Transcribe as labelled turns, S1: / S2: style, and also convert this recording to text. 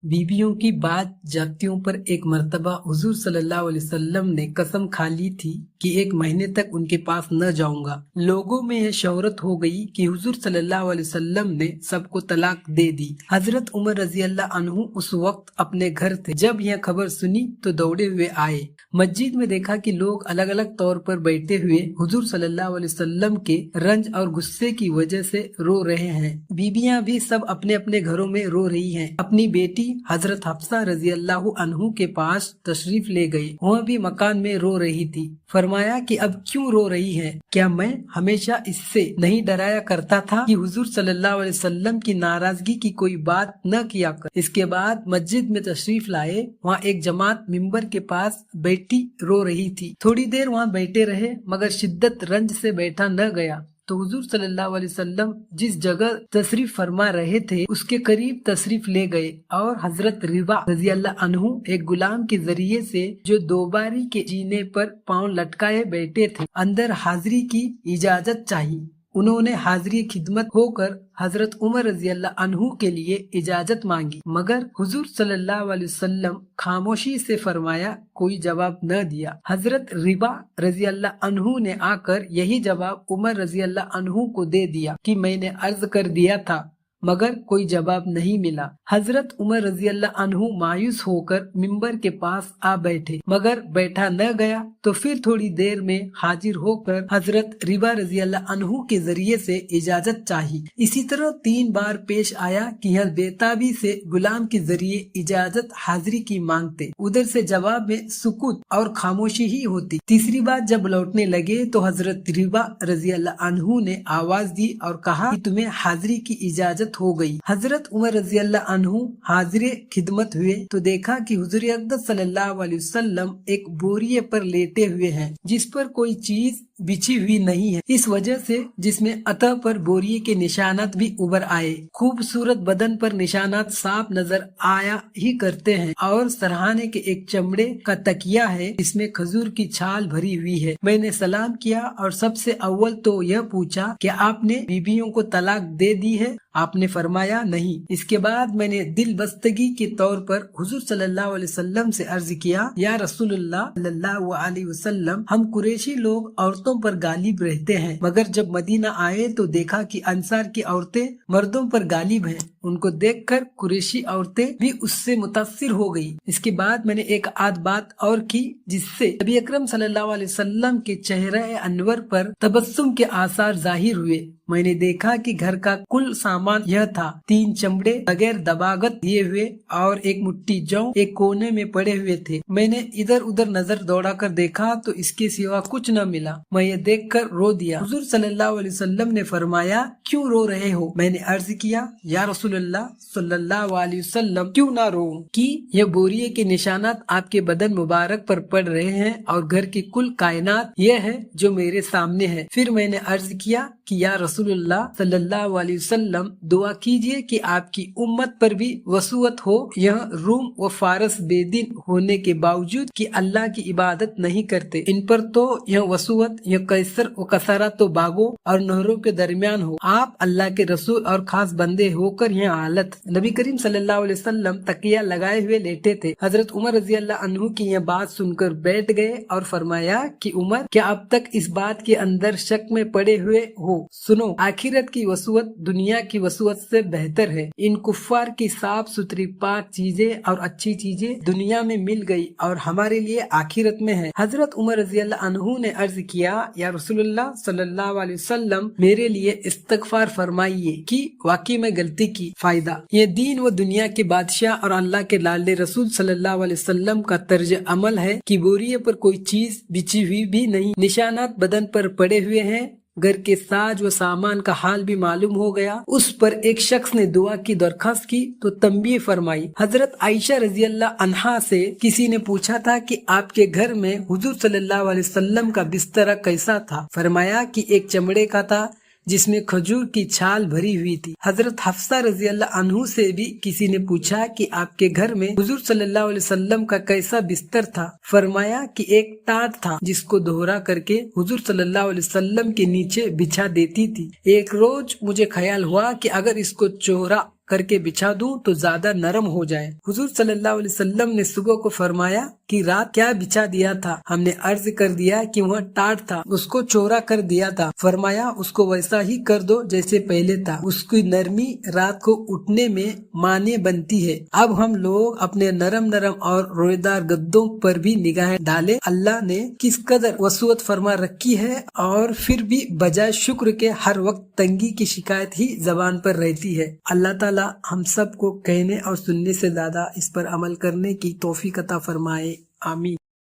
S1: बीवियों की बात जातियों पर एक मर्तबा हुजूर सल्लल्लाहु अलैहि वसल्लम ने कसम खा ली थी कि 1 महीने तक उनके पास न जाऊंगा। लोगों में यह शोहरत हो गई कि हुजूर सल्लल्लाहु अलैहि वसल्लम ने सबको तलाक दे दी। हजरत उमर रजी अल्लाह अन्हु उस वक्त अपने घर थे। जब यह खबर सुनी तो दौड़े हुए आए। मस्जिद में देखा कि लोग अलग अलग तौर पर बैठे हुए हुजूर सल्लल्लाहु अलैहि वसल्लम के रंज और गुस्से की वजह से रो रहे हैं। बीबियां भी सब अपने अपने घरों में रो रही हैं। अपनी बेटी हजरत हफ्सा रजी अल्लाह अन्हु के पास तशरीफ ले गई। वह भी मकान में रो रही थी। फरमाया कि अब क्यों रो रही है? क्या मैं हमेशा इससे नहीं डराया करता था कि हुजूर सल्लल्लाहु अलैहि वसल्लम की नाराजगी की कोई बात न किया कर। इसके बाद मस्जिद में तशरीफ लाए। वहाँ एक जमात मिंबर के पास बैठी रो रही थी। थोड़ी देर वहाँ बैठे रहे मगर शिद्दत रंज से बैठा न गया तो हुजूर सल्लल्लाहु अलैहि वसल्लम जिस जगह तशरीफ फरमा रहे थे उसके करीब तशरीफ ले गए और हजरत रिबा रजी अल्लाह अन्हु एक गुलाम के जरिए से जो दोबारी के जीने पर पांव लटकाए बैठे थे अंदर हाजिरी की इजाजत चाहिए। उन्होंने हाजिरी खिदमत होकर हजरत उमर रजी अल्लाह अन्हु के लिए इजाजत मांगी मगर हुजूर सल्लल्लाहु अलैहि वसल्लम खामोशी से फरमाया, कोई जवाब न दिया। हजरत रिबा रजी अल्लाह अन्हु ने आकर यही जवाब उमर रजी अल्लाह अन्हु को दे दिया कि मैंने अर्ज कर दिया था मगर कोई जवाब नहीं मिला। हजरत उमर रजी अल्लाह अन्हु मायूस होकर मिंबर के पास आ बैठे मगर बैठा न गया तो फिर थोड़ी देर में हाजिर होकर हजरत रिबा रजी अल्लाह अन्हु के जरिए से इजाजत चाही। इसी तरह 3 बार पेश आया कि यह बेताबी से गुलाम के जरिए इजाजत हाजिरी की मांगते। उधर से जवाब में सुकूत और खामोशी ही होती। तीसरी बार जब लौटने लगे तो हजरत रिबा रजी अल्लाह अन्हु ने आवाज दी और कहा कि तुम्हें हाजिरी की इजाजत हो गई। हजरत उमर रजी अल्लाह अन्हु हाजिरे खिदमत हुए तो देखा कि हुजूर अक़दस सल्लल्लाहु अलैहि वसल्लम एक बोरिये पर लेटे हुए हैं जिस पर कोई चीज बिछी हुई नहीं है। इस वजह से जिसमें अतः पर बोरिये के निशानात भी उभर आए। खूबसूरत बदन पर निशानात साफ नजर आया ही करते हैं और सरहाने के एक चमड़े का तकिया है जिसमें खजूर की छाल भरी हुई है। मैंने सलाम किया और सबसे अव्वल तो यह पूछा कि आपने बीबियों को तलाक दे दी है? आपने फरमाया नहीं। इसके बाद मैंने दिल बस्तगी के तौर पर हुजूर सल्लल्लाहु अलैहि वसल्लम से अर्ज किया, या रसूलुल्लाह सल्लल्लाहु अलैहि वसल्लम, हम कुरैशी लोग औरतों पर गालिब रहते हैं मगर जब मदीना आए तो देखा कि अंसार की औरतें मर्दों पर गालिब हैं। उनको देखकर कुरैशी औरतें भी उससे मुतासिर हो गई। इसके बाद मैंने एक आध बात और की जिससे नबी अकरम सल्लल्लाहु अलैहि वसल्लम के चेहरे अनवर पर तबस्सुम के आसार जाहिर हुए। मैंने देखा कि घर का कुल सामान यह था, 3 चमड़े बगैर दबागत दिए हुए और एक मुट्ठी जौ एक कोने में पड़े हुए थे। मैंने इधर उधर नजर दौड़ा कर देखा तो इसके सिवा कुछ न मिला। मैं ये देखकर रो दिया। हुजूर सल्लल्लाहु अलैहि वसल्लम ने फरमाया, क्यों रो रहे हो? मैंने अर्ज किया, या रसूलल्लाह सल्लल्लाहु अलैहि वसल्लम, क्यों ना रो कि यह बोरिये के निशानात आपके बदन मुबारक पर पड़ रहे हैं और घर की कुल कायनात यह है जो मेरे सामने है। फिर मैंने अर्ज किया कि या रसूलुल्लाह सल्लल्लाहु अलैहि वसल्लम, दुआ कीजिए कि आपकी उम्मत पर भी वसूअत हो। यह रूम व फारस बेदीन होने के बावजूद कि अल्लाह की इबादत नहीं करते, इन पर तो यह वसूअत, यह कैसर व कसरा तो बागों और नहरों के दरमियान हो। आप अल्लाह के रसूल और खास बंदे होकर यह हालत। नबी करीम सल्लल्लाहु अलैहि वसल्लम तकिया लगाए हुए लेटे थे। हजरत उमर रजी अल्लाह अन्हु की यह बात सुनकर बैठ गए और फरमाया कि उमर, क्या अब तक इस बात के अंदर शक में पड़े हुए हो? सुनो, आखिरत की वसूअत दुनिया की वसूअत से बेहतर है। इन कुफ्फार की साफ सुथरी पाक चीजें और अच्छी चीजें दुनिया में मिल गई और हमारे लिए आखिरत में है। हजरत उमर रजी अल्लाह अन्हु ने अर्ज किया, या रसूलुल्लाह सल्लल्लाहु अलैहि वसल्लम, मेरे लिए इस्तगफार फरमाइए कि वाकई में गलती की। फायदा, ये दीन व दुनिया के बादशाह और अल्लाह के लाले रसूल सल्लल्लाहु अलैहि वसल्लम का तर्ज अमल है कि बोरिये पर कोई चीज बिछी हुई भी नहीं, निशानात बदन पर पड़े हुए हैं। घर के साज व सामान का हाल भी मालूम हो गया। उस पर एक शख्स ने दुआ की दरखास्त की तो तंबीह फरमाई। हजरत आयशा रजी अल्लाह अन्हा से किसी ने पूछा था कि आपके घर में हुजूर सल्लल्लाहु अलैहि वसल्लम का बिस्तरा कैसा था? फरमाया कि एक चमड़े का था जिसमें खजूर की छाल भरी हुई थी। हजरत हफ्सा रजी अल्लाह अन्हु से भी किसी ने पूछा कि आपके घर में हुजूर सल्लल्लाहु अलैहि वसल्लम का कैसा बिस्तर था? फरमाया कि एक टाट था जिसको दोहरा करके हुजूर सल्लल्लाहु अलैहि वसल्लम के नीचे बिछा देती थी। एक रोज मुझे ख्याल हुआ कि अगर इसको चोरा کر کے بچھا دوں تو زیادہ نرم ہو جائے۔ حضور صلی اللہ علیہ وسلم نے صبح کو فرمایا کہ رات کیا بچھا دیا تھا؟ ہم نے عرض کر دیا کہ وہاں ٹاٹ تھا، اس کو چوڑا کر دیا تھا۔ فرمایا اس کو ویسا ہی کر دو جیسے پہلے تھا، اس کی نرمی رات کو اٹھنے میں مانع بنتی ہے۔ اب ہم لوگ اپنے نرم اور روئیدار گدوں پر بھی نگاہیں ڈالیں، اللہ نے کس قدر وسعت فرما رکھی ہے، اور پھر بھی بجائے شکر کے ہر وقت تنگی کی شکایت ہی زبان پر رہتی ہے۔ اللہ تعالی ہم سب کو کہنے اور سننے سے زیادہ اس پر عمل کرنے کی توفیق عطا فرمائے، آمین۔